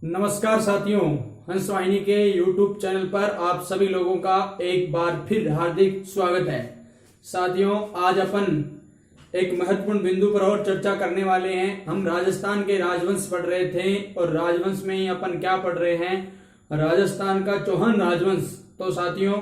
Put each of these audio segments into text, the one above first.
नमस्कार साथियों, हंस वाहिनी के YouTube चैनल पर आप सभी लोगों का एक बार फिर हार्दिक स्वागत है। साथियों, आज अपन एक महत्वपूर्ण बिंदु पर और चर्चा करने वाले हैं। हम राजस्थान के राजवंश पढ़ रहे थे और राजवंश में ही अपन क्या पढ़ रहे हैं, राजस्थान का चौहान राजवंश। तो साथियों,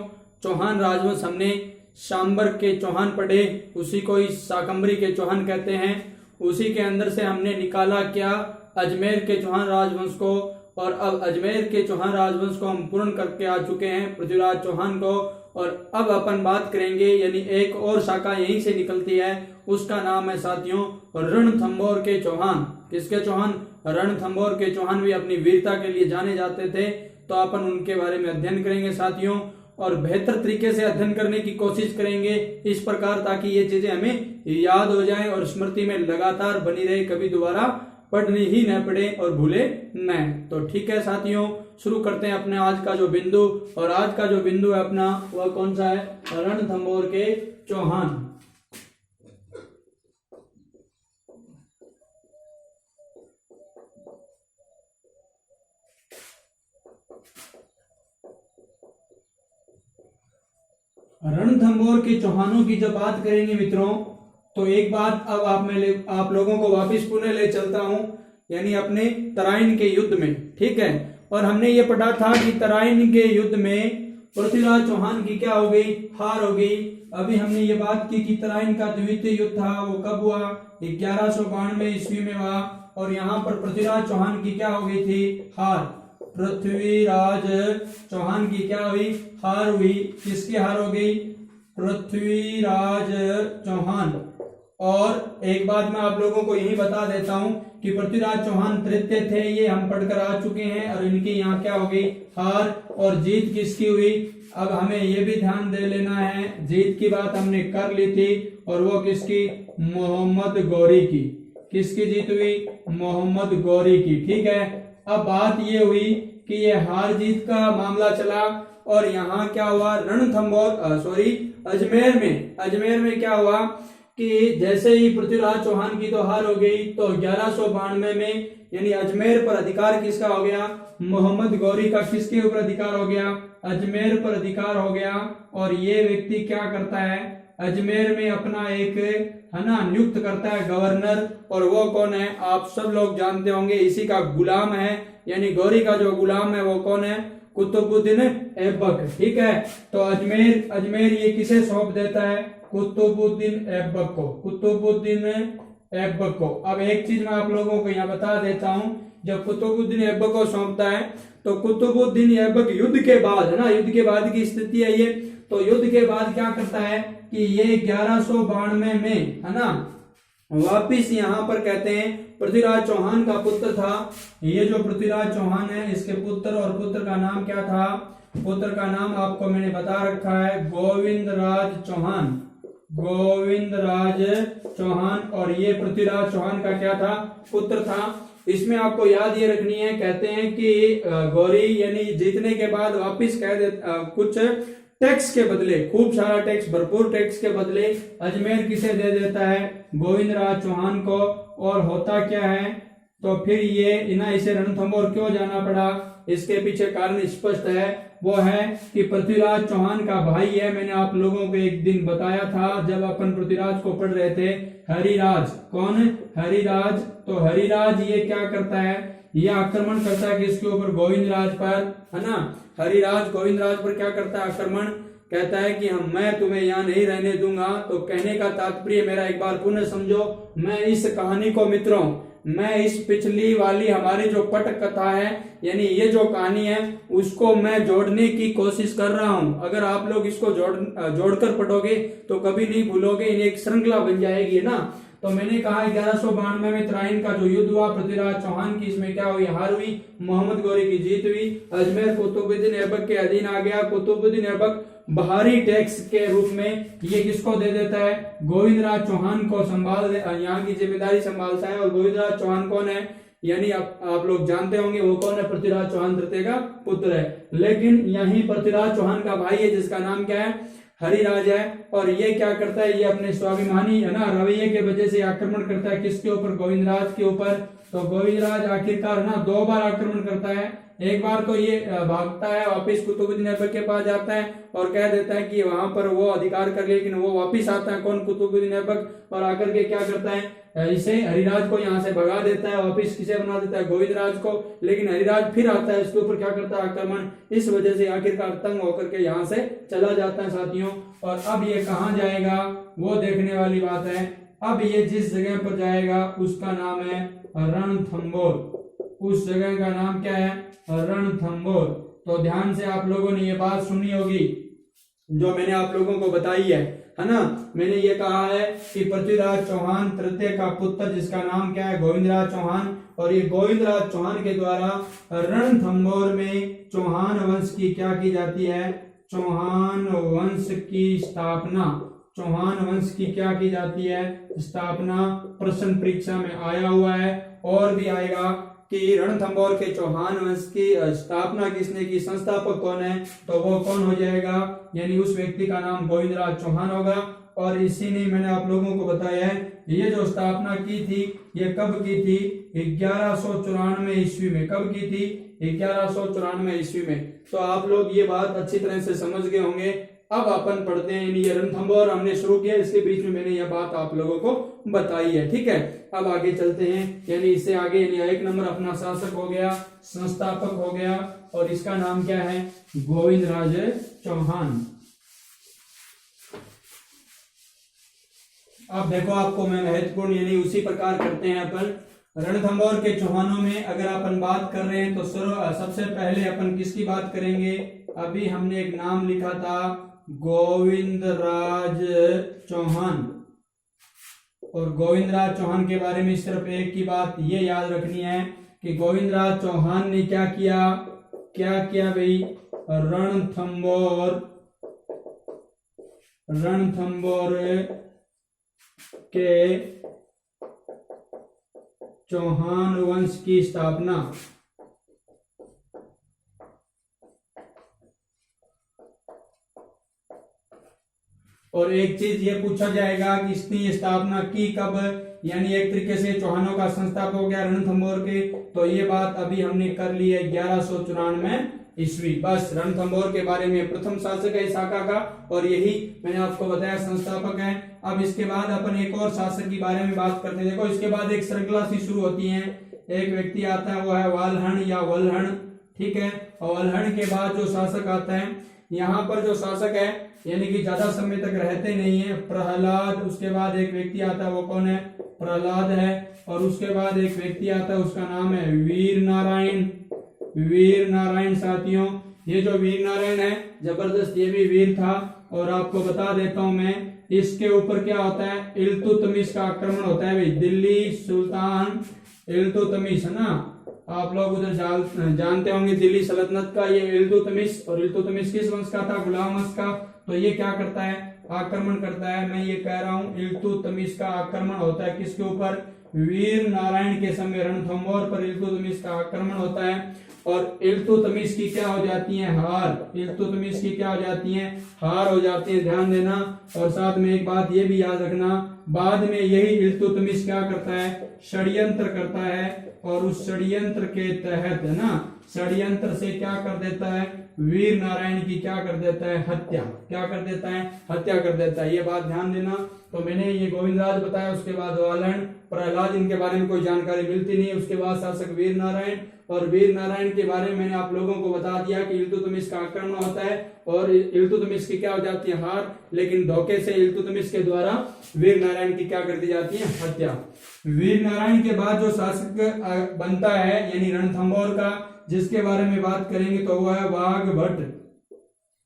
चौहान राजवंश हमने शांबर के चौहान पढ़े, उसी को ही शाकंभरी के चौहान कहते हैं। उसी के अंदर से हमने निकाला क्या, अजमेर के चौहान राजवंश को, और अब अजमेर के चौहान राजवंश को हम पूर्ण करके आ चुके हैं पृथ्वीराज चौहान को। और अब अपन बात करेंगे, यानी एक और शाखा यहीं से निकलती है, उसका नाम है साथियों रणथंभौर के चौहान। किसके चौहान? रणथंभौर के चौहान भी अपनी वीरता के लिए जाने जाते थे। तो अपन उनके बारे में अध्ययन करेंगे साथियों, और बेहतर तरीके से अध्ययन करने की कोशिश करेंगे इस प्रकार, ताकि ये चीजें हमें याद हो जाएं और स्मृति में लगातार बनी रहे, कभी दोबारा पढ़नी ही न पड़े और भूले न। तो ठीक है साथियों, शुरू करते हैं अपने आज का जो बिंदु। और आज का जो बिंदु है अपना, वह कौन सा है? रणथंभौर के चौहान। रणथंभौर के चौहानों की जब बात करेंगे मित्रों, तो एक बात अब आप लोगों को वापिस पुनः ले चलता हूं, यानी अपने तराइन के युद्ध में। ठीक है, और हमने ये पढ़ा था कि तराइन के युद्ध में पृथ्वीराज चौहान की क्या हो गई? हार हो गई। अभी हमने ये बात की कि तराइन का द्वितीय युद्ध था, वो कब हुआ? 1192 ईस्वी में हुआ। और यहाँ पर पृथ्वीराज चौहान की क्या हो गई थी? हार। पृथ्वीराज चौहान की क्या हुई? हार हुई। किसकी हार हो गई? पृथ्वीराज चौहान। और एक बात मैं आप लोगों को यही बता देता हूं कि पृथ्वीराज चौहान तृतीय थे, ये हम पढ़कर आ चुके हैं। और इनकी यहाँ क्या हो गई? हार। और जीत किसकी हुई? अब हमें ये भी ध्यान दे लेना है, जीत की बात हमने कर ली थी, और वो किसकी? मोहम्मद गौरी की। किसकी जीत हुई? मोहम्मद गौरी की। ठीक है, अब बात ये हुई कि ये हार जीत का मामला चला, और यहाँ क्या हुआ? अजमेर में क्या हुआ कि जैसे ही पृथ्वीराज चौहान की तो हार हो गई, तो 1192 में यानी अजमेर पर अधिकार किसका हो गया? मोहम्मद गौरी का। किसके ऊपर अधिकार हो गया? अजमेर पर अधिकार हो गया। और ये व्यक्ति क्या करता है? अजमेर में अपना एक नियुक्त करता है गवर्नर। और वो कौन है? आप सब लोग जानते होंगे, इसी का गुलाम है, यानी गौरी का जो गुलाम है वो कौन है? कुतुबुद्दीन ऐबक। ठीक है, तो अजमेर ये किसे सौंप देता है? कुतुबुद्दीन ऐबक को। कुतुबुद्दीन ऐबक को। अब एक चीज मैं आप लोगों को यहाँ बता देता हूँ, जब कुतुबुद्दीन ऐबक को सौंपता है, तो कुतुबुद्दीन ऐबक युद्ध के बाद, है ना, युद्ध के बाद की स्थिति है ये। तो युद्ध के बाद क्या करता है कि ये 1192 में, है ना, वापिस यहाँ पर कहते हैं पृथ्वीराज चौहान का पुत्र था। ये जो पृथ्वीराज चौहान है, इसके पुत्र, और पुत्र का नाम क्या था? पुत्र का नाम आपको मैंने बता रखा है, गोविंदराज चौहान। गोविंदराज चौहान। और ये पृथ्वीराज चौहान का क्या था? पुत्र था। इसमें आपको याद ये रखनी है, कहते हैं कि गौरी यानी जीतने के बाद वापिस कह दे कुछ टैक्स के बदले, खूब सारा टैक्स, भरपूर टैक्स के बदले अजमेर किसे दे देता है? गोविंदराज चौहान को। और होता क्या है? तो फिर ये इसे रणथंभौर क्यों जाना पड़ा? इसके पीछे कारण स्पष्ट है, वो है कि पृथ्वीराज चौहान का भाई है। मैंने आप लोगों को एक दिन बताया था जब अपन पृथ्वीराज को पढ़ रहे थे, हरिराज। कौन? हरिराज। तो हरिराज ये क्या करता है? ये आक्रमण करता है किसके ऊपर? गोविंदराज पर, है ना। हरिराज गोविंदराज पर क्या करता है? आक्रमण। कहता है कि मैं तुम्हें यहाँ नहीं रहने दूंगा। तो कहने का तात्पर्य मेरा एक बार पुनः समझो। मैं इस कहानी को मित्रों, मैं इस पिछली वाली हमारी जो पट कथा है, यानी ये जो कहानी है, उसको मैं जोड़ने की कोशिश कर रहा हूं। अगर आप लोग इसको जोड़कर पढ़ोगे तो कभी नहीं भूलोगे, एक श्रृंखला बन जाएगी ना। तो मैंने कहा 1192 में तराइन का जो युद्ध हुआ पृथ्वीराज चौहान की, इसमें क्या हुई? हार हुई। मोहम्मद गौरी की जीत हुई। अजमेर कुतुबुद्दीन ऐबक के अधीन आ गया। कुतुबुद्दीन ऐबक बाहरी टैक्स के रूप में ये किसको दे देता है? गोविंदराज चौहान को यहाँ की जिम्मेदारी संभालता है। और गोविंदराज चौहान कौन है? यानी आप लोग जानते होंगे वो कौन है? पृथ्वीराज चौहान तृतीय का पुत्र है। लेकिन यही पृथ्वीराज चौहान का भाई है, जिसका नाम क्या है? हरिराज है। और ये क्या करता है, ये अपने स्वाभिमानी है ना रवैये के वजह से आक्रमण करता है किसके ऊपर, गोविंदराज के ऊपर। तो गोविंदराज आखिरकार ना 2 बार आक्रमण करता है। एक बार तो ये भागता है वापिस कुतुबुद्दीन ऐबक के पास जाता है और कह देता है कि वहां पर वो अधिकार कर, लेकिन वो वापिस आता है कौन, कुतुबुद्दीन ऐबक, और आकर के क्या करता है, इसे हरिराज को यहाँ से भगा देता है, वापिस किसे बना देता है, गोविंदराज को। लेकिन हरिराज फिर आता है इसके ऊपर क्या करता है, आक्रमण। इस वजह से आखिरकार तंग होकर के यहाँ से चला जाता है साथियों। और अब ये कहाँ जाएगा वो देखने वाली बात है। अब ये जिस जगह पर जाएगा उसका नाम है रणथंभौर। उस जगह का नाम क्या है, रणथंभौर। तो ध्यान से आप लोगों ने ये बात सुनी होगी जो मैंने आप लोगों को बताई है ना। मैंने ये कहा है कि पृथ्वीराज चौहान तृतीय का पुत्र जिसका नाम क्या है, गोविंदराज चौहान, और ये गोविंदराज चौहान के द्वारा रणथंभौर में चौहान वंश की क्या की जाती है, चौहान वंश की स्थापना। चौहान वंश की क्या की जाती है, स्थापना। प्रश्न परीक्षा में आया हुआ है और भी आएगा कि रणथंभौर के चौहान वंश की स्थापना किसने की, संस्थापक कौन है, तो वो कौन हो जाएगा, यानी उस व्यक्ति का नाम गोविंदराज चौहान होगा। और इसी ने मैंने आप लोगों को बताया है ये जो स्थापना की थी ये कब की थी, 1194 ईस्वी में। कब की थी, 1194 ईस्वी में। तो आप लोग ये बात अच्छी तरह से समझ गए होंगे। अब अपन पढ़ते हैं, ये रणथंभौर हमने शुरू किया, इसके बीच में मैंने यह बात आप लोगों को बताई है, ठीक है। अब आगे चलते हैं, यानी इससे आगे यानी 1 नंबर अपना शासक हो गया, संस्थापक हो गया, और इसका नाम क्या है, गोविंदराज चौहान। अब देखो आपको मैं महत्वपूर्ण यानी उसी प्रकार करते हैं अपन। रणथंभौर के चौहानों में अगर अपन बात कर रहे हैं तो सबसे पहले अपन किसकी बात करेंगे, अभी हमने एक नाम लिखा था गोविंदराज चौहान। और गोविंदराज चौहान के बारे में सिर्फ एक की बात ये याद रखनी है कि गोविंदराज चौहान ने क्या किया भाई, रणथंभौर के चौहान वंश की स्थापना। और एक चीज ये पूछा जाएगा कि इसने ये स्थापना की कब, यानी एक तरीके से चौहानों का संस्थापक हो गया रणथंभौर के। तो ये बात अभी हमने कर ली है 1194 ईस्वी। बस रणथंभौर के बारे में प्रथम शासक है इस शाखा का, और यही मैंने आपको बताया संस्थापक है। अब इसके बाद अपन एक और शासक के बारे में बात करते हैं। देखो इसके बाद एक श्रृंखला सी शुरू होती है, एक व्यक्ति आता है वो है वाल्हण या वल्हण, ठीक है। और वल्हण के बाद जो शासक आता है, यहाँ पर जो शासक है यानी कि ज्यादा समय तक रहते नहीं है, प्रहलाद। उसके बाद एक व्यक्ति आता है वो कौन है, प्रहलाद है। और उसके बाद एक व्यक्ति आता है उसका नाम है वीर नारायण। साथियों ये जो वीर नारायण है जबरदस्त, ये भी वीर था। और आपको बता देता हूं मैं, इसके ऊपर क्या होता है, इल्तुतमिश का आक्रमण होता है भाई। दिल्ली सुल्तान इल्तुतमिश है ना, आप लोग उधर जानते होंगे दिल्ली सल्तनत का ये इल्तुतमिश। और इल्तुतमिश किस वंश का था, गुलाम वंश का। तो ये क्या करता है, आक्रमण करता है। मैं ये कह रहा हूं इल्तुतमिश का आक्रमण होता है किसके ऊपर, वीर नारायण के समय रणथंभौर पर इल्तुतमिश का आक्रमण होता है। और इल्तुतमिश की क्या हो जाती है, हार। इल्तुतमिश की क्या हो जाती है, हार हो जाती है, ध्यान देना। और साथ में एक बात ये भी याद रखना, बाद में यही इल्तुतमिश क्या करता है, षड्यंत्र करता है। और उस षड्यंत्र के तहत है ना, षड्यंत्र से क्या कर देता है, वीर नारायण की क्या कर देता है, हत्या। क्या कर देता है, हत्या कर देता है। ये बात ध्यान देना। तो मैंने ये गोविंदराज बताया, उसके बाद वाल्हण, प्रहलाद, इनके बारे में कोई जानकारी मिलती नहीं है। उसके बाद शासक वीर नारायण। और वीर नारायण के बारे में मैंने आप लोगों को बता दिया कि इल्तुतमिश का आक्रमण होता है और इल्तुतमिश की क्या हो जाती है, हार। लेकिन धोखे से इल्तुतमिश के द्वारा वीर नारायण की क्या कर दी जाती है, हत्या। वीर नारायण के बाद जो शासक बनता है यानी रणथंभौर का, जिसके बारे में बात करेंगे तो वो है वाघभट्ट।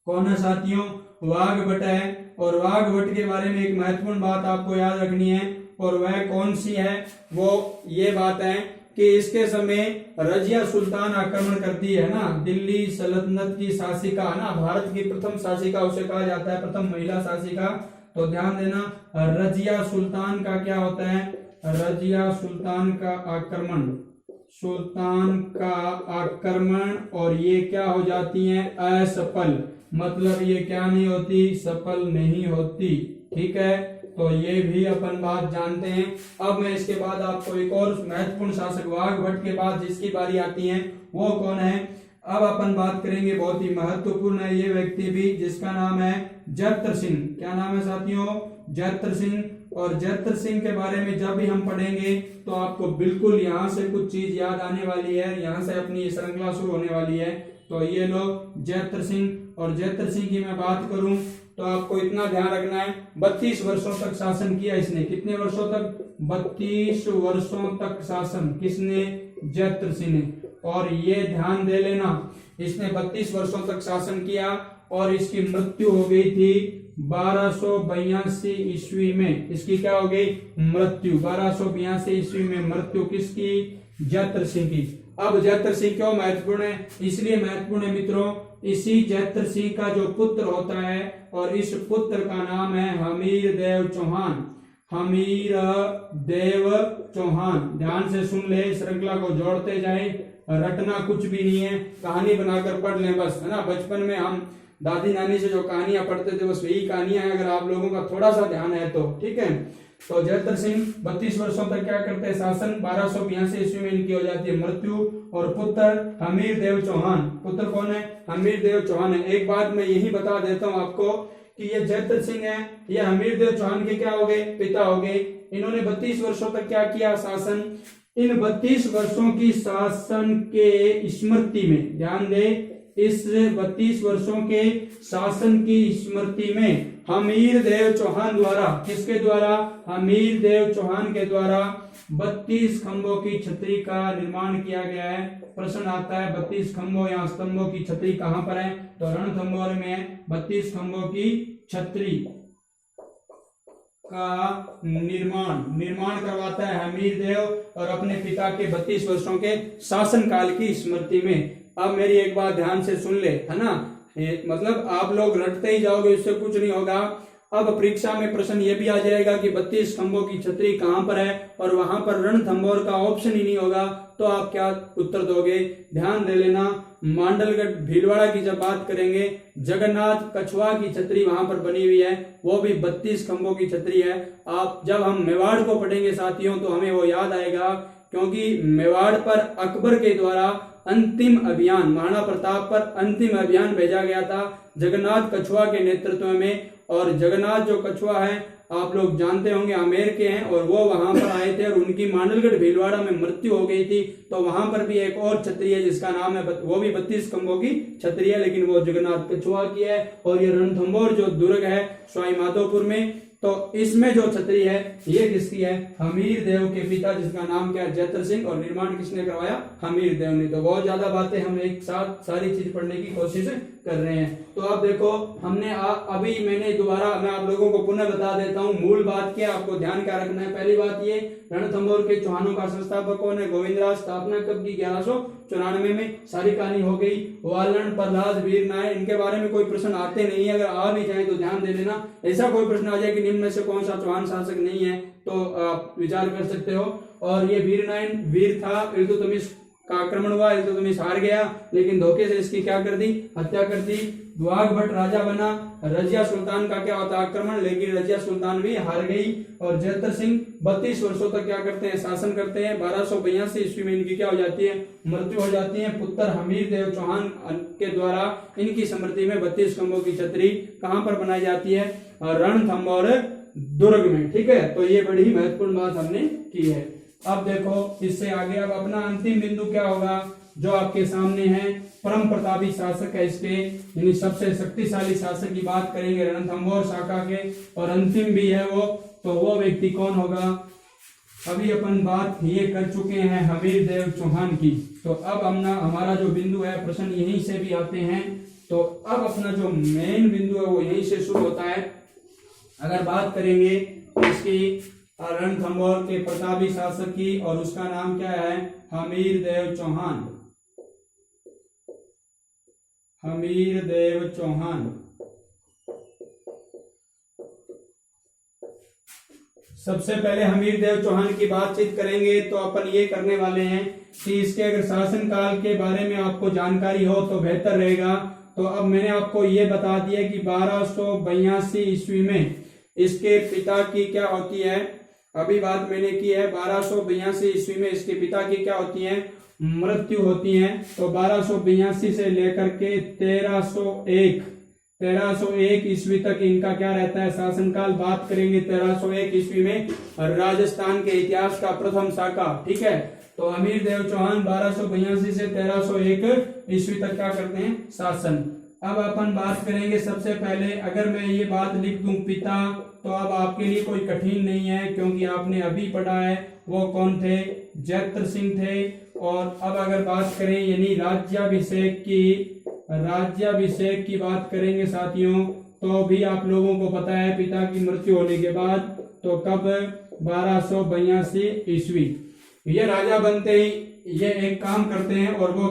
कौन है साथियों, वाघभट्ट है। और वाघभट्ट के बारे में एक महत्वपूर्ण बात आपको याद रखनी है, और वह कौन सी है, वो ये बात है कि इसके समय रजिया सुल्तान आक्रमण करती है ना, दिल्ली सल्तनत की शासिका है ना, भारत की प्रथम शासिका उसे कहा जाता है, प्रथम महिला शासिका। तो ध्यान देना, रजिया सुल्तान का क्या होता है, रजिया सुल्तान का आक्रमण, और ये क्या हो जाती है, असफल। मतलब ये क्या नहीं होती, सफल नहीं होती। ठीक है, तो ये भी अपन बात जानते हैं। अब मैं इसके बाद आपको एक और महत्वपूर्ण शासक वाघभट्ट के बाद जिसकी बारी आती है वो कौन है, अब अपन बात करेंगे। बहुत ही महत्वपूर्ण है ये व्यक्ति भी, जिसका नाम है जयत्र सिंह। क्या नाम है साथियों, जयत्र सिंह। और जयत्र सिंह के बारे में जब भी हम पढ़ेंगे तो आपको बिल्कुल यहाँ से कुछ चीज याद आने वाली है, यहाँ से अपनी ये श्रृंखला शुरू होने वाली है। तो ये लोग जयत्र सिंह। और जयत्र सिंह की मैं बात करूं तो आपको इतना ध्यान रखना है, 32 वर्षों तक शासन किया इसने। कितने वर्षों तक, 32 वर्षों तक शासन किसने, जयत्र सिंह ने। और ये ध्यान दे लेना, इसने 32 वर्षों तक शासन किया और इसकी मृत्यु हो गई थी 1282 ईस्वी में। इसकी क्या हो गई, मृत्यु। 1282 ईस्वी में मृत्यु किसकी, जयत्र सिंह की। अब जयत्र सिंह क्यों महत्वपूर्ण है, इसलिए महत्वपूर्ण है मित्रों, इसी जयत्र सिंह का जो पुत्र होता है और इस पुत्र का नाम है हमीर देव चौहान। हमीर देव चौहान, ध्यान से सुन ले, श्रृंखला को जोड़ते जाए, रटना कुछ भी नहीं है, कहानी बनाकर पढ़ लें बस, है ना। बचपन में हम दादी नानी से जो कहानियां पढ़ते थे बस वही कहानियां हैं, अगर आप लोगों का थोड़ा सा ध्यान है तो। ठीक है, तो जयत्र सिंह 32 वर्षों तक क्या करते हैं, शासन। 1282 ईस्वी में इनकी हो जाती है मृत्यु। और पुत्र हमीर देव चौहान, पुत्र कौन है, हमीर देव चौहान है। एक बात मैं यही बता देता हूं आपको कि ये जयत्र सिंह है, ये हमीर देव चौहान के क्या हो गए, पिता हो गए। इन्होंने 32 वर्षों तक क्या किया, शासन। इन 32 वर्षों की शासन के स्मृति में, ध्यान दे, इस 32 वर्षों के शासन की स्मृति में हमीर देव चौहान द्वारा, किसके द्वारा, हमीर देव चौहान के द्वारा 32 खंभों की छतरी का निर्माण किया गया है। प्रश्न आता है 32 खंभों या स्तंभों की छतरी कहां पर है, तो रणथंभौर में है। 32 खंभों की छतरी का निर्माण करवाता है हमीर देव और अपने पिता के 32 वर्षों के शासन काल की स्मृति में। अब मेरी एक बात ध्यान से सुन ले, है ना, मतलब आप लोग रटते ही जाओगे, इससे कुछ नहीं होगा। अब परीक्षा में प्रश्न ये भी आ जाएगा कि 32 खंभों की छतरी कहां पर है और वहां पर रणथंभौर का ऑप्शन ही नहीं होगा, तो आप क्या उत्तर दोगे, ध्यान दे लेना। मांडलगढ़ भीलवाड़ा की जब बात करेंगे, जगन्नाथ कछुआ की छतरी वहां पर बनी हुई है, वो भी 32 खंभों की छतरी है। आप जब हम मेवाड़ को पढ़ेंगे साथियों तो हमें वो याद आएगा, क्योंकि मेवाड़ पर अकबर के द्वारा अंतिम अभियान, महाराणा प्रताप पर अंतिम अभियान भेजा गया था जगन्नाथ कछुआ के नेतृत्व में। और जगन्नाथ जो कछुआ है आप लोग जानते होंगे आमेर के हैं, और वो वहां पर आए थे और उनकी मांडलगढ़ भीलवाड़ा में मृत्यु हो गई थी। तो वहां पर भी एक और छतरी है जिसका नाम है, वो भी 32 खंभों की छतरी है, लेकिन वो जगन्नाथ कछुआ की है। और ये रणथंभौर जो दुर्ग है सवाई माधोपुर में, तो इसमें जो छतरी है ये किसकी है, हमीर देव के पिता, जिसका नाम क्या है, जयत्र सिंह। और निर्माण किसने करवाया, हमीर देव ने। तो बहुत ज्यादा बातें हम एक साथ सारी चीज पढ़ने की कोशिश कर रहे हैं। तो अब देखो हमने अभी मैंने दोबारा मैं आप लोगों को पुनः बता देता हूँ मूल बात क्या, आपको ध्यान क्या रखना है। पहली बात ये, रणथंभौर के चौहानों का संस्थापक कौन है, गोविंदराज। स्थापना कब की, 1194 में। सारी कहानी हो गई। वालन, प्रहलाद, वीर नारायण, इनके बारे में कोई प्रश्न आते नहीं है, अगर आ भी जाए तो ध्यान दे देना। ऐसा कोई प्रश्न आ जाए कि निम्न में से कौन सा चौहान शासक नहीं है तो आप विचार कर सकते हो। और ये वीर नारायण वीर था, इल्तुतमिश का आक्रमण हुआ, इल्तुतमिश हार गया, लेकिन धोखे से इसकी क्या कर दी, हत्या कर दी। वाघभट्ट राजा बना, रजिया सुल्तान का क्या होता आक्रमण, लेकिन रजिया सुल्तान भी हार गई। और जयत्र सिंह 32 वर्षों तक क्या करते हैं, शासन करते हैं। 1282 ईस्वी में इनकी क्या हो जाती है, मृत्यु हो जाती है। पुत्र हमीर देव चौहान के द्वारा इनकी स्मृति में 32 खंभों की छतरी कहां पर बनाई जाती है, रणथंभौर दुर्ग में। ठीक है, तो ये बड़ी महत्वपूर्ण बात हमने की है। अब देखो इससे आगे अब अपना अंतिम बिंदु क्या होगा, जो आपके सामने है, परम प्रतापी शासक है इसके, यानी सबसे शक्तिशाली शासक की बात करेंगे रणथंभौर शाखा के, और अंतिम भी है वो। तो वो व्यक्ति कौन होगा, अभी अपन बात ये कर चुके हैं हमीर देव चौहान की। तो अब हमारा जो बिंदु है, प्रश्न यहीं से भी आते हैं। तो अब अपना जो मेन बिंदु है वो यहीं से शुरू होता है। अगर बात करेंगे इसकी रणथंभौर के प्रतापी शासक की, और उसका नाम क्या है, हमीर देव चौहान। हमीर देव चौहान। सबसे पहले हमीर देव चौहान की बातचीत करेंगे तो अपन ये करने वाले हैं कि इसके अगर शासन काल के बारे में आपको जानकारी हो तो बेहतर रहेगा। तो अब मैंने आपको ये बता दिया कि 1282 ईस्वी में इसके पिता की क्या होती है, अभी बात मैंने की है 1282 ईस्वी में इसके पिता की क्या होती है, मृत्यु होती है। तो 1282 से लेकर के 1301 ईस्वी तक इनका क्या रहता है, शासनकाल। बात करेंगे 1301 ईस्वी में राजस्थान के इतिहास का प्रथम शाखा, ठीक है। तो अमीर देव चौहान 1282 से 1301 ईस्वी तक क्या करते हैं, शासन। अब अपन बात करेंगे सबसे पहले, अगर मैं ये बात लिख दूं पिता, तो अब आपके लिए कोई कठिन नहीं है क्योंकि आपने अभी पढ़ा है वो कौन थे, जयत्र सिंह थे। और अब अगर बात करें यानी राज्याभिषेक की बात करेंगे साथियों, तो भी आप लोगों को पता है पिता की मृत्यु होने के बाद, तो कब, 1282 ईस्वी। ये राजा बनते ही ये एक काम करते हैं, और वो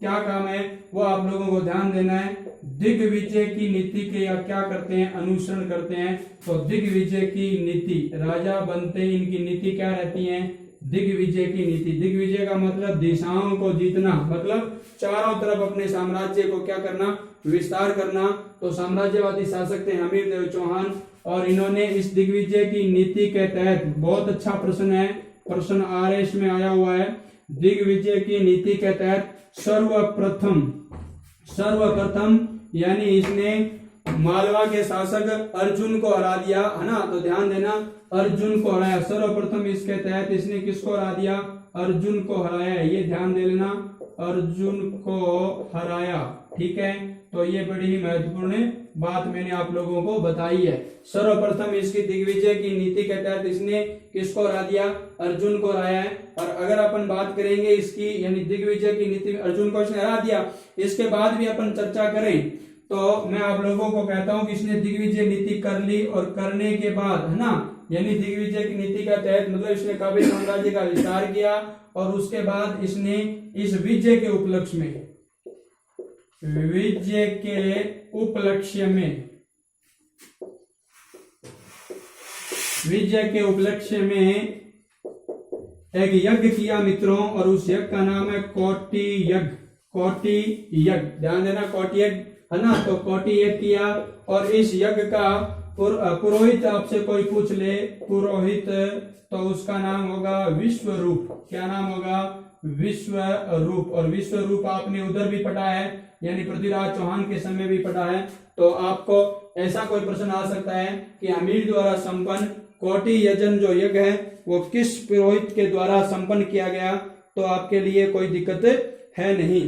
क्या काम है, वो आप लोगों को ध्यान देना है। दिग्विजय की नीति के या क्या करते हैं, अनुसरण करते हैं। तो दिग्विजय की नीति, राजा बनते इनकी नीति क्या रहती है, दिग्विजय की नीति। दिग्विजय का मतलब दिशाओं को जीतना, मतलब चारों तरफ अपने साम्राज्य को क्या करना, विस्तार करना। तो साम्राज्यवादी शासक थे अमीर देव चौहान, और इन्होंने इस दिग्विजय की नीति के तहत, बहुत अच्छा प्रश्न है, प्रश्न आरएस में आया हुआ है, दिग्विजय की नीति के तहत सर्वप्रथम यानी इसने मालवा के शासक अर्जुन को हरा दिया, है ना। तो ध्यान देना, अर्जुन को हराया, सर्वप्रथम इसके तहत इसने किसको हरा दिया, अर्जुन को हराया, ये ध्यान दे लेना, अर्जुन को हराया, ठीक है। तो ये बड़ी ही महत्वपूर्ण बात मैंने आप लोगों को बताई है। सर्वप्रथम इसकी दिग्विजय की नीति के तहत इसने किसको हरा दिया, अर्जुन को हराया है। और अगर अपन बात करेंगे इसकी यानी दिग्विजय की नीति में अर्जुन को इसने हरा दिया, इसके बाद भी अपन चर्चा करें तो मैं आप लोगों को कहता हूं कि इसने दिग्विजय नीति कर ली, और करने के बाद, है ना, यानी दिग्विजय की नीति का तहत मतलब इसने काबिल साम्राज्य का विस्तार किया, और उसके बाद इसने इस विजय के उपलक्ष्य में एक यज्ञ किया मित्रों, और उस यज्ञ का नाम है कोटि यज्ञ। ध्यान देना, कोटि यज्ञ, है ना। तो कोटि यज्ञ किया, और इस यज्ञ का पुरोहित आपसे कोई पूछ ले, पुरोहित, तो उसका नाम होगा विश्वरूप। क्या नाम होगा, विश्वरूप। और विश्वरूप आपने उधर भी पढ़ा है, यानी पृथ्वीराज चौहान के समय भी पढ़ा है। तो आपको ऐसा कोई प्रश्न आ सकता है कि अमीर द्वारा संपन्न कोटि यजन जो यज्ञ है वो किस पुरोहित के द्वारा संपन्न किया गया, तो आपके लिए कोई दिक्कत है नहीं।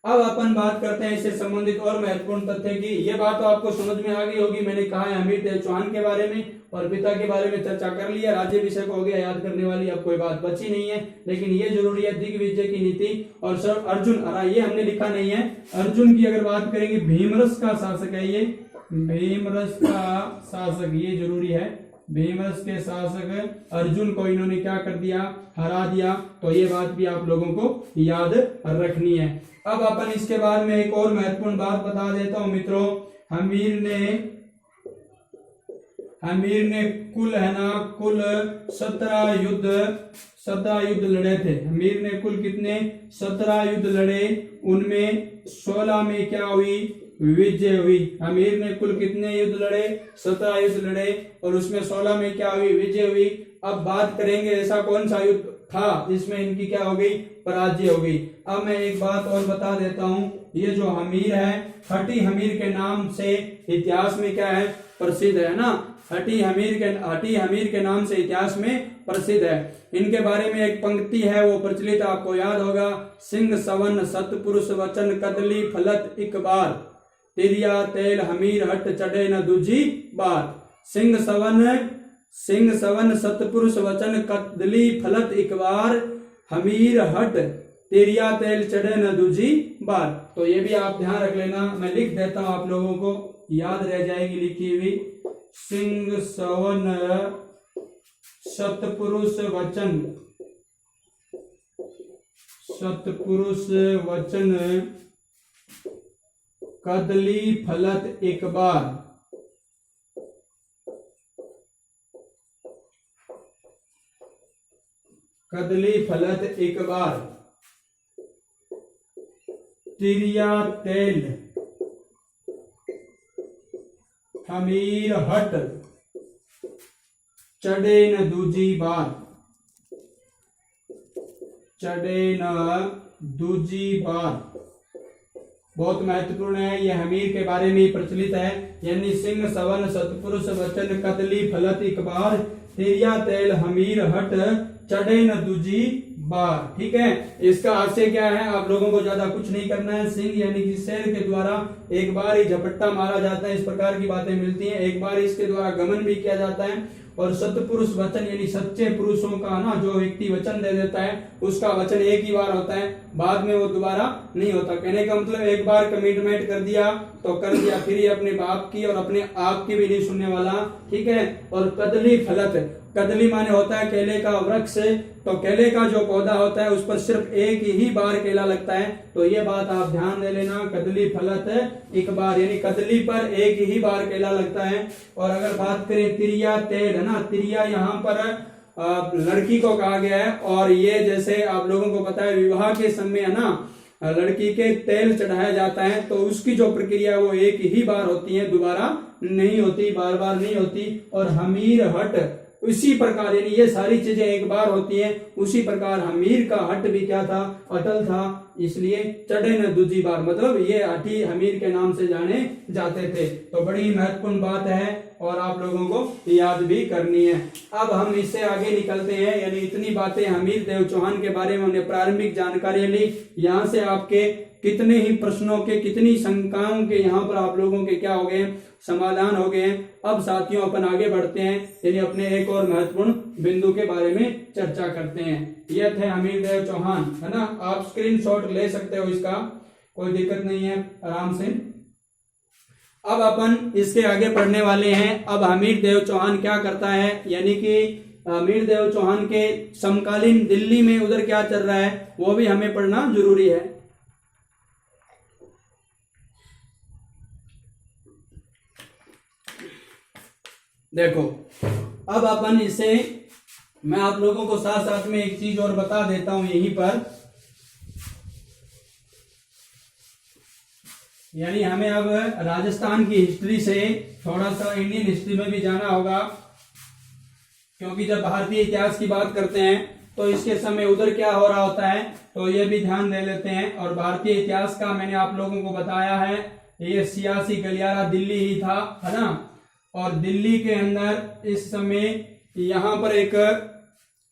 अब अपन बात करते हैं इससे संबंधित और महत्वपूर्ण तथ्य की। ये बात तो आपको समझ में आ गई होगी, मैंने कहा है अमीर देव चौहान के बारे में और पिता के बारे में चर्चा कर लिया, राज्याभिषेक हो गया, याद करने वाली अब कोई बात बची नहीं है। लेकिन ये जरूरी है दिग्विजय की नीति, और सर अर्जुन, ये हमने लिखा नहीं है। अर्जुन की अगर बात करेंगे, भीमरस का शासक है ये, भीमरस का शासक, ये जरूरी है, भीमरस के शासक अर्जुन को इन्होंने क्या कर दिया, हरा दिया। तो ये बात भी आप लोगों को याद रखनी है। अब अपन इसके बाद में एक और महत्वपूर्ण बात बता देता हूं मित्रों। हमीर ने कुल, है ना, कुल 17 युद्ध लड़े थे। हमीर ने कुल कितने, 17 युद्ध लड़े, उनमें 16 में क्या हुई, विजय हुई। अमीर ने कुल कितने युद्ध लड़े, 17 युद्ध लड़े, और उसमें 16 में क्या हुई, विजय हुई। अब बात करेंगे ऐसा कौन सा युद्ध था जिसमें इनकी क्या हो गई, पराजय हो गई। अब मैं एक बात और बता देता हूं, ये जो हमीर है, हटी हमीर के नाम से इतिहास में क्या है, प्रसिद्ध है ना। हटी हमीर के नाम से इतिहास में प्रसिद्ध है। इनके बारे में एक पंक्ति है, वो प्रचलित आपको याद होगा, सिंह सवन सतपुरुष वचन कदली फलत इक बार, तिरिया तेल हमीर हट चढ़े न दूजी बार। सिंह सवन सतपुरुष वचन कदली फलत इक बार, हमीर हट तिरिया तेल चढ़े न दूजी बार। तो ये भी आप ध्यान रख लेना, मैं लिख देता हूं, आप लोगों को याद रह जाएगी लिखी हुई। सिंह सवन सतपुरुष वचन कदली फलत एक बार, कदली फलत एक बार, तिरिया तेल हमीरहट चढ़े न दूजी बार, चढ़े न दूजी बार, बहुत महत्वपूर्ण है। यह हमीर के बारे में प्रचलित है, यानी सिंह सवन सतपुरुष वचन कदली फलत एक बार, तिरिया तेल हमीरहट चढ़े न दूजी बार। ठीक है, इसका आशय क्या है, आप लोगों को ज्यादा कुछ नहीं करना है। सिंह यानी कि शेर के द्वारा एक बार ही झपट्टा मारा जाता है, इस प्रकार की बातें मिलती हैं। एक बार इसके द्वारा गमन भी किया जाता है। और सतपुरुष वचन यानी सच्चे पुरुषों का ना, जो व्यक्ति वचन दे देता है उसका वचन एक ही बार होता है, बाद में वो दोबारा नहीं होता। कहने का मतलब एक बार कमिटमेंट कर दिया तो कर दिया, फिर ये अपने बाप की और अपने आप की भी नहीं सुनने वाला। ठीक है, और कदली फलत, कदली माने होता है केले का वृक्ष, तो केले का जो पौधा होता है उस पर सिर्फ एक ही बार केला लगता है। तो ये बात आप ध्यान दे लेना, कदली फलत एक बार, यानी कदली पर एक ही बार केला लगता है। और अगर बात करें तिरिया तेल, है ना, तिरिया यहाँ पर लड़की को कहा गया है। और ये जैसे आप लोगों को पता है विवाह के समय है ना, लड़की के तेल चढ़ाया जाता है, तो उसकी जो प्रक्रिया वो एक ही बार होती है, दोबारा नहीं होती, बार बार नहीं होती। और हमीरहट उसी प्रकार, यानी ये सारी चीजें एक बार होती हैं, उसी प्रकार हमीर का हट भी क्या था, अटल था, इसलिए चढ़े न दूजी बार, मतलब ये हठी हमीर के नाम से जाने जाते थे। तो बड़ी महत्वपूर्ण बात है और आप लोगों को याद भी करनी है। अब हम इससे आगे निकलते हैं, यानी इतनी बातें हमीर देव चौहान के बारे में हमने प्रारंभिक जानकारी ली। यहाँ से आपके कितने ही प्रश्नों के, कितनी शंकाओं के यहाँ पर आप लोगों के क्या हो गए, समाधान हो गए। अब साथियों अपन आगे बढ़ते हैं, यानी अपने एक और महत्वपूर्ण बिंदु के बारे में चर्चा करते हैं। यह थे हमीर देव चौहान, है ना, आप स्क्रीनशॉट ले सकते हो, इसका कोई दिक्कत नहीं है, आराम से। अब अपन इसके आगे पढ़ने वाले हैं। अब हमीर देव चौहान क्या करता है, यानी कि हमीर देव चौहान के समकालीन दिल्ली में उधर क्या चल रहा है वो भी हमें पढ़ना जरूरी है। देखो, अब अपन इसे, मैं आप लोगों को साथ साथ में एक चीज और बता देता हूं यहीं पर, यानी हमें अब राजस्थान की हिस्ट्री से थोड़ा सा इंडियन हिस्ट्री में भी जाना होगा, क्योंकि जब भारतीय इतिहास की बात करते हैं तो इसके समय उधर क्या हो रहा होता है, तो ये भी ध्यान दे लेते हैं। और भारतीय इतिहास का मैंने आप लोगों को बताया है, ये सियासी गलियारा दिल्ली ही था, है ना। और दिल्ली के अंदर इस समय यहाँ पर एक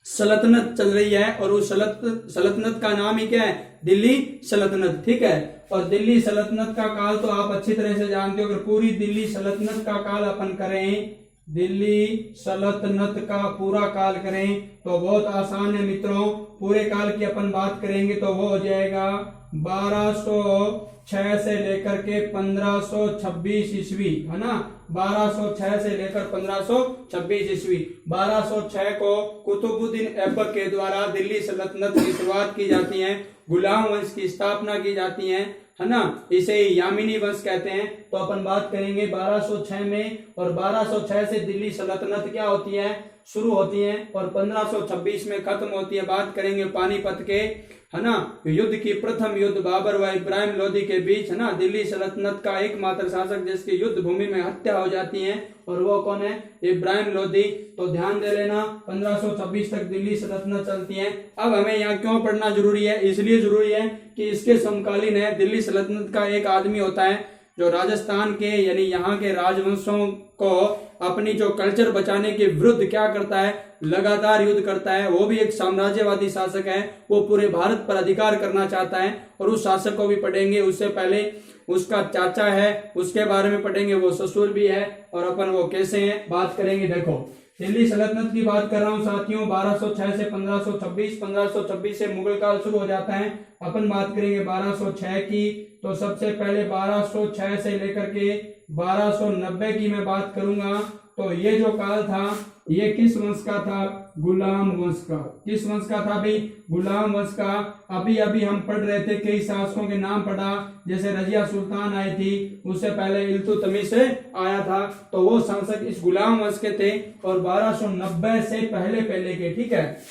सल्तनत चल रही है, और उस सल्तनत का नाम ही क्या है, दिल्ली सल्तनत। ठीक है, और दिल्ली सल्तनत का काल तो आप अच्छी तरह से जानते हो। अगर पूरी दिल्ली सल्तनत का काल अपन करें, दिल्ली सल्तनत का पूरा काल करें तो बहुत आसान है मित्रों। पूरे काल की अपन बात करेंगे तो वो हो जाएगा 1206 से लेकर के 1526 ईस्वी, है ना। 1206 से लेकर 1526 ईस्वी। 1206 को कुतुबुद्दीन ऐबक के द्वारा दिल्ली सल्तनत की शुरुआत की जाती है, गुलाम वंश की स्थापना की जाती है ना। इसे यामिनी वंश कहते हैं। तो अपन बात करेंगे 1206 में, और 1206 से दिल्ली सल्तनत क्या होती है, शुरू होती है, और 1526 में खत्म होती है। बात करेंगे पानीपत के, है ना, युद्ध की प्रथम युद्ध बाबर व इब्राहिम लोदी के बीच, है ना। दिल्ली सल्तनत का एकमात्र शासक जिसकी युद्ध भूमि में हत्या हो जाती है, और वो कौन है, इब्राहिम लोदी। तो ध्यान दे लेना, 1526 तक दिल्ली सल्तनत चलती है। अब हमें यहाँ क्यों पढ़ना जरूरी है, इसलिए जरूरी है कि इसके समकालीन है। दिल्ली सल्तनत का एक आदमी होता है जो राजस्थान के, यानी यहाँ के राजवंशों को अपनी जो कल्चर बचाने के विरुद्ध क्या करता है, लगातार युद्ध करता है। वो भी एक साम्राज्यवादी शासक है, वो पूरे भारत पर अधिकार करना चाहता है, और उस शासक को भी पढ़ेंगे। उससे पहले उसका चाचा है, उसके बारे में पढ़ेंगे, वो ससुर भी है, और अपन वो कैसे हैं बात करेंगे। देखो, दिल्ली सल्तनत की बात कर रहा हूं साथियों, 1206 से 1526। 1526 से मुगल काल शुरू हो जाता है। अपन बात करेंगे 1206 की, तो सबसे पहले 1206 से लेकर के 1290 की मैं बात करूंगा। तो ये जो काल था ये किस वंश का था, गुलाम वंश का। किस वंश का था भाई, गुलाम वंश का। अभी अभी हम पढ़ रहे थे, कई शासकों के नाम पढ़ा, जैसे रजिया सुल्तान आई थी, उससे पहले इल्तुतमिश आया था, तो वो शासक इस गुलाम वंश के थे। और 1290 से पहले के, ठीक है,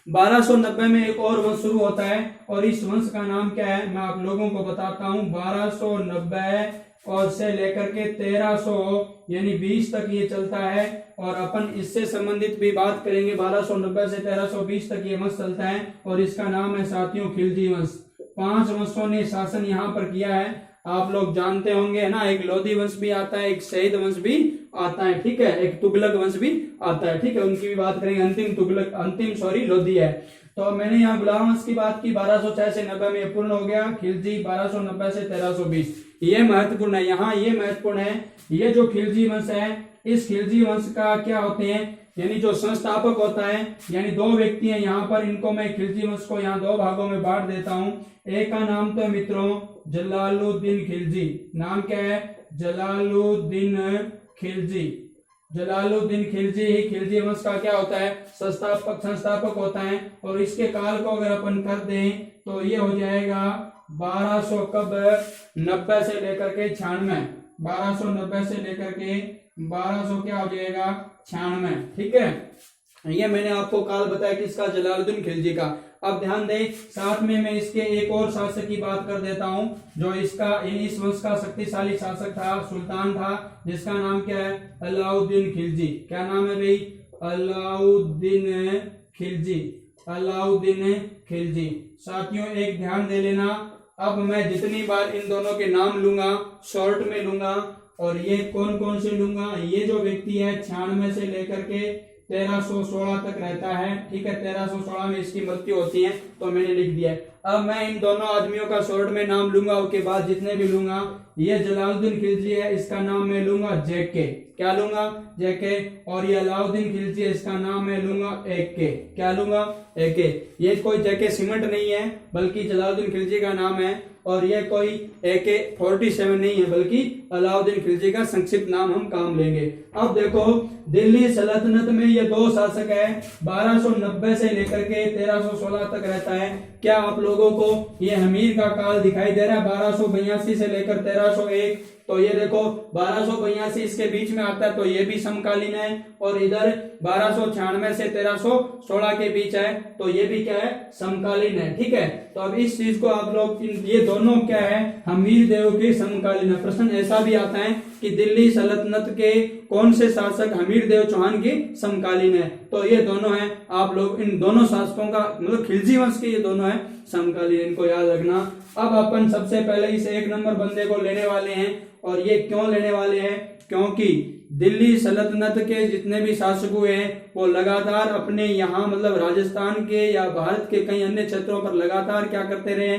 1290 में एक और वंश शुरू होता है, और इस वंश का नाम क्या है मैं आप लोगों को बताता हूं। 1290 और से लेकर के 1300 यानी 20 तक ये चलता है। और अपन इससे संबंधित भी बात करेंगे, 1290 से 1320 तक ये वंश चलता है और इसका नाम है साथियों खिलजी वंश। 5 वंशों ने शासन यहाँ पर किया है, आप लोग जानते होंगे है ना। एक लोधी वंश भी आता है, एक शहीद वंश भी आता है, ठीक है, एक तुगलक वंश भी आता है, ठीक है, उनकी भी बात करेंगे। अंतिम लोधी है। तो मैंने यहाँ गुलाम वंश की बात की, 1206 से 90 में पूर्ण हो गया। खिलजी 1290 से 1320, ये महत्वपूर्ण है। यहाँ ये महत्वपूर्ण है, ये जो खिलजी वंश है, इस खिलजी वंश का क्या होते हैं, यानी जो संस्थापक होता है, यानी 2 व्यक्ति हैं यहाँ पर, इनको मैं खिलजी वंश को यहाँ 2 भागों में बांट देता हूँ। एक का नाम तो मित्रों जलालुद्दीन खिलजी, नाम क्या है, जलालुद्दीन खिलजी। जलालुद्दीन खिलजी ही खिलजी वंश का क्या होता है, संस्थापक होता है। और इसके काल को अगर अपन कर दें तो ये हो जाएगा 1290 से लेकर के 96, 1290 से लेकर के 1200 क्या हो जाएगा 96, ठीक है। ये मैंने आपको काल बताया किसका, जलालुद्दीन खिलजी का। अब ध्यान दें, साथ में मैं इसके एक और शासक की बात कर देता हूं, जो इस वंश का शक्तिशाली शासक था, सुल्तान था, जिसका नाम क्या है, अलाउद्दीन खिलजी। क्या नाम है भाई, अलाउद्दीन खिलजी, अलाउद्दीन खिलजी। साथियों एक ध्यान दे लेना, अब मैं जितनी बार इन दोनों के नाम लूंगा शॉर्ट में लूंगा, और ये कौन कौन से लूंगा, ये जो व्यक्ति है 96 से लेकर के 1316 तक रहता है, ठीक है, 1316 में इसकी मृत्यु होती है, तो मैंने लिख दिया है। अब मैं इन दोनों आदमियों का शॉर्ट में नाम लूंगा, उसके बाद जितने भी लूंगा, ये जलालुद्दीन खिलजी है, इसका नाम मैं लूंगा जेके, क्या लूंगा, जेके। और ये अलाउद्दीन खिलजी है, इसका नाम मैं लूंगा एके, क्या लूंगा, एके। ये कोई जेके सीमेंट नहीं है, बल्कि जलालुद्दीन खिलजी का नाम है। और ये कोई AK-47 नहीं है, बल्कि अलाउद्दीन खिलजी का संक्षिप्त नाम हम काम लेंगे। अब देखो, दिल्ली सल्तनत में ये 2 शासक है, 1290 से लेकर के 1316 तक रहता है। क्या आप लोगों को ये हमीर का काल दिखाई दे रहा है, 1282 से लेकर 1301, तो ये देखो 1282 इसके बीच में आता है, तो ये भी समकालीन है। और इधर 1296 से 1316 के बीच है, तो ये भी क्या है, समकालीन है, ठीक है। तो अब इस चीज को आप लोग, ये दोनों क्या है, हमीर देव के समकालीन है। प्रश्न ऐसा भी आता है कि दिल्ली सल्तनत के कौन से शासक हमीर देव चौहान के समकालीन है, तो ये दोनों है। आप लोग इन दोनों शासकों का मतलब खिलजी वंश के ये दोनों है समकालीन, इनको याद रखना। अब अपन सबसे पहले इस 1 नंबर बंदे को लेने वाले हैं, और ये क्यों लेने वाले हैं, क्योंकि दिल्ली सल्तनत के जितने भी शासक हुए हैं वो लगातार अपने यहाँ मतलब राजस्थान के या भारत के कई अन्य क्षेत्रों पर लगातार क्या करते रहे,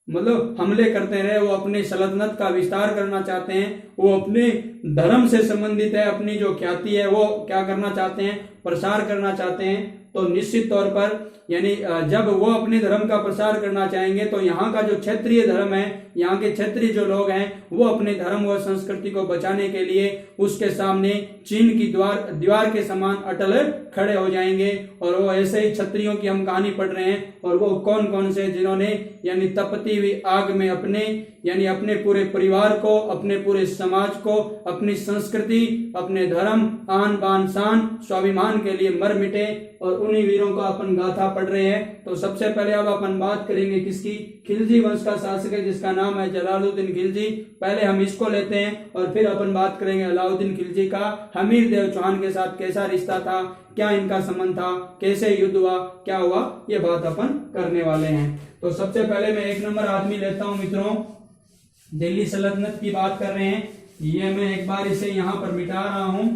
मतलब हमले करते रहे। वो अपने सल्तनत का विस्तार करना चाहते हैं, वो अपने धर्म से संबंधित है, अपनी जो ख्याति है वो क्या करना चाहते हैं, प्रसार करना चाहते हैं। तो निश्चित तौर पर यानी जब वो अपने धर्म का प्रसार करना चाहेंगे, तो यहाँ का जो क्षेत्रीय धर्म है, यहाँ के क्षेत्रीय जो लोग हैं, वो अपने धर्म व संस्कृति को बचाने के लिए उसके सामने चीन की दीवार के समान अटल खड़े हो जाएंगे। और वो ऐसे ही क्षत्रियों की हम कहानी पढ़ रहे हैं, और वो कौन कौन से, जिन्होंने यानी तपती हुई आग में अपने पूरे परिवार को, अपने पूरे समाज को, अपनी संस्कृति, अपने धर्म, आन बान शान स्वाभिमान के लिए मर मिटे, और उन्हीं वीरों का अपन गाथा पढ़ रहे हैं। तो सबसे पहले अब अपन बात करेंगे किसकी, खिलजी वंश का शासक है जिसका नाम है जलालुद्दीन खिलजी। पहले हम इसको लेते हैं और फिर अपन बात करेंगे अलाउद्दीन खिलजी का हमीर देव चौहान के साथ कैसा रिश्ता था, क्या इनका संबंध था, कैसे युद्ध हुआ, क्या हुआ, ये बात अपन करने वाले हैं। तो सबसे पहले मैं 1 नंबर आदमी लेता हूं मित्रों, दिल्ली सल्तनत की बात कर रहे हैं। ये मैं एक बार इसे यहाँ पर मिटा रहा हूं।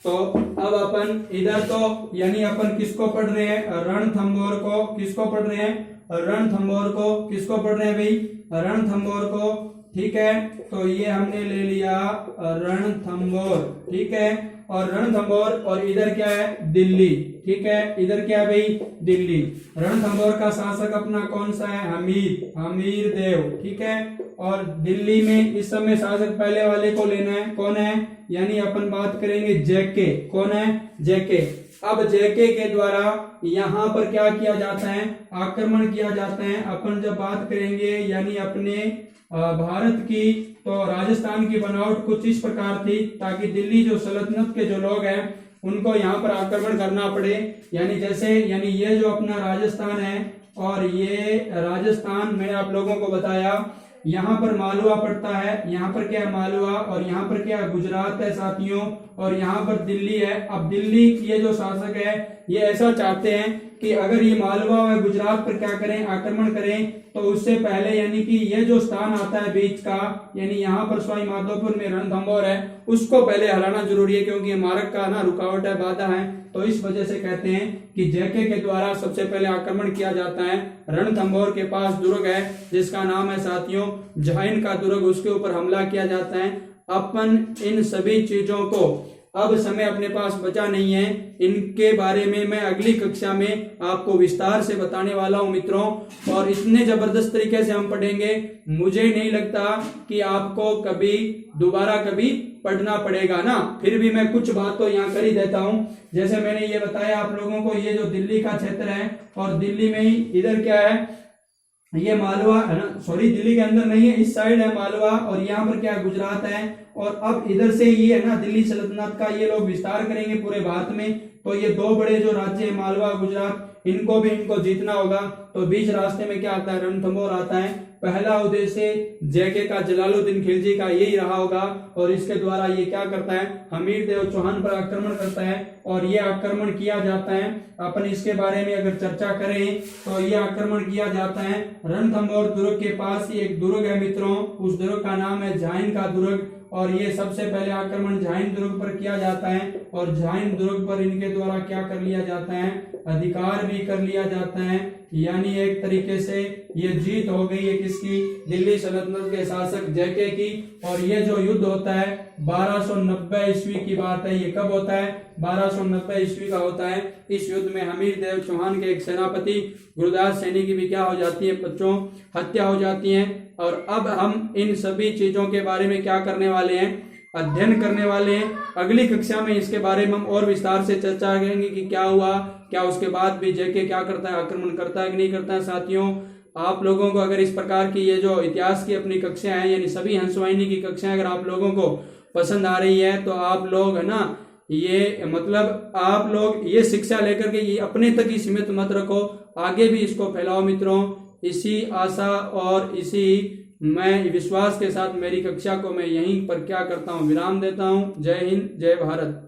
तो अब अपन इधर तो यानी अपन किसको पढ़ रहे हैं, रणथंभौर को। किसको पढ़ रहे हैं, रणथंभौर को। किसको पढ़ रहे हैं भाई, रणथंभौर को, ठीक है। तो ये हमने ले लिया रणथंभौर, ठीक है। और रणथंभौर, और इधर क्या है, दिल्ली, ठीक है। इधर क्या है भाई, दिल्ली। रणथंभौर का शासक अपना कौन सा है, हमीर देव, ठीक है। और दिल्ली में इस समय शासक पहले वाले को लेना है, कौन है, यानी अपन बात करेंगे जेके। कौन है, जेके। अब जेके के द्वारा यहाँ पर क्या किया जाता है, आक्रमण किया जाता है। अपन जब बात करेंगे यानी अपने भारत की, तो राजस्थान की बनावट कुछ इस प्रकार थी, ताकि दिल्ली जो सल्तनत के जो लोग हैं उनको यहाँ पर आक्रमण करना पड़े। यानी जैसे यानी ये जो अपना राजस्थान है, और ये राजस्थान मैंने आप लोगों को बताया, यहाँ पर मालवा पड़ता है, यहाँ पर क्या है मालवा, और यहाँ पर क्या है गुजरात है साथियों, और यहाँ पर दिल्ली है। अब दिल्ली ये जो शासक है ये ऐसा चाहते हैं कि अगर ये मालवा और गुजरात पर क्या करें, आक्रमण करें, तो उससे पहले यानी कि ये जो स्थान आता है बीच का, यानी यहाँ पर सवाई माधोपुर में रणथंभौर है, उसको पहले हराना जरूरी है, क्योंकि ये मार्ग का ना रुकावट है, बाधा है। तो इस वजह से कहते हैं कि जेके के द्वारा सबसे पहले आक्रमण किया जाता है। रणथंभौर के पास दुर्ग है जिसका नाम है साथियों झाइन का दुर्ग, उसके ऊपर हमला किया जाता है। अपन इन सभी चीजों को, अब समय अपने पास बचा नहीं है, इनके बारे में मैं अगली कक्षा में आपको विस्तार से बताने वाला हूं मित्रों, और इतने जबरदस्त तरीके से हम पढ़ेंगे, मुझे नहीं लगता कि आपको कभी दोबारा कभी पढ़ना पड़ेगा ना। फिर भी मैं कुछ बात तो यहाँ कर ही देता हूं। जैसे मैंने ये बताया आप लोगों को, ये जो दिल्ली का क्षेत्र है, और दिल्ली में ही इधर क्या है, ये मालवा है ना, सॉरी दिल्ली के अंदर नहीं है, इस साइड है मालवा, और यहाँ पर क्या है गुजरात है। और अब इधर से ये है ना दिल्ली सल्तनत का ये लोग विस्तार करेंगे पूरे भारत में। तो ये दो बड़े जो राज्य है मालवा गुजरात, इनको जीतना होगा। तो बीच रास्ते में क्या आता है, रणथंभौर आता है। पहला उद्देश्य जेके का जलालुद्दीन खिलजी का यही रहा होगा, और इसके द्वारा ये क्या करता है, हमीर देव चौहान पर आक्रमण करता है, और ये आक्रमण किया जाता है। अपन इसके बारे में अगर चर्चा करें तो ये आक्रमण किया जाता है रणथंभौर दुर्ग के पास ही एक दुर्ग है मित्रों, उस दुर्ग का नाम है झाइन का दुर्ग, और ये सबसे पहले आक्रमण झाइन दुर्ग पर किया जाता है, और झाइन दुर्ग पर इनके द्वारा क्या कर लिया जाता है, अधिकार भी कर लिया जाता है। यानी एक तरीके से ये जीत हो गई है किसकी, दिल्ली सल्तनत के शासक जेके की। और ये जो युद्ध होता है 1290 ईस्वी की बात है। ये कब होता है, 1290 ईस्वी का होता है। इस युद्ध में हमीर देव चौहान के एक सेनापति गुरुदास सैनी की भी क्या हो जाती है बच्चों, हत्या हो जाती है। और अब हम इन सभी चीजों के बारे में क्या करने वाले हैं, अध्ययन करने वाले हैं। अगली कक्षा में इसके बारे में हम और विस्तार से चर्चा करेंगे कि क्या हुआ, क्या उसके बाद भी जेके क्या करता है, आक्रमण करता है कि नहीं करता है। साथियों आप लोगों को अगर इस प्रकार की ये जो इतिहास की अपनी कक्षाएं हैं, यानी सभी हंसवाहिनी की कक्षाएं अगर आप लोगों को पसंद आ रही है, तो आप लोग है ना ये मतलब आप लोग ये शिक्षा लेकर के ये अपने तक ही सीमित मत रखो, आगे भी इसको फैलाओ मित्रों। इसी आशा और इसी मैं विश्वास के साथ मेरी कक्षा को मैं यहीं पर क्या करता हूँ, विराम देता हूँ। जय हिंद, जय भारत।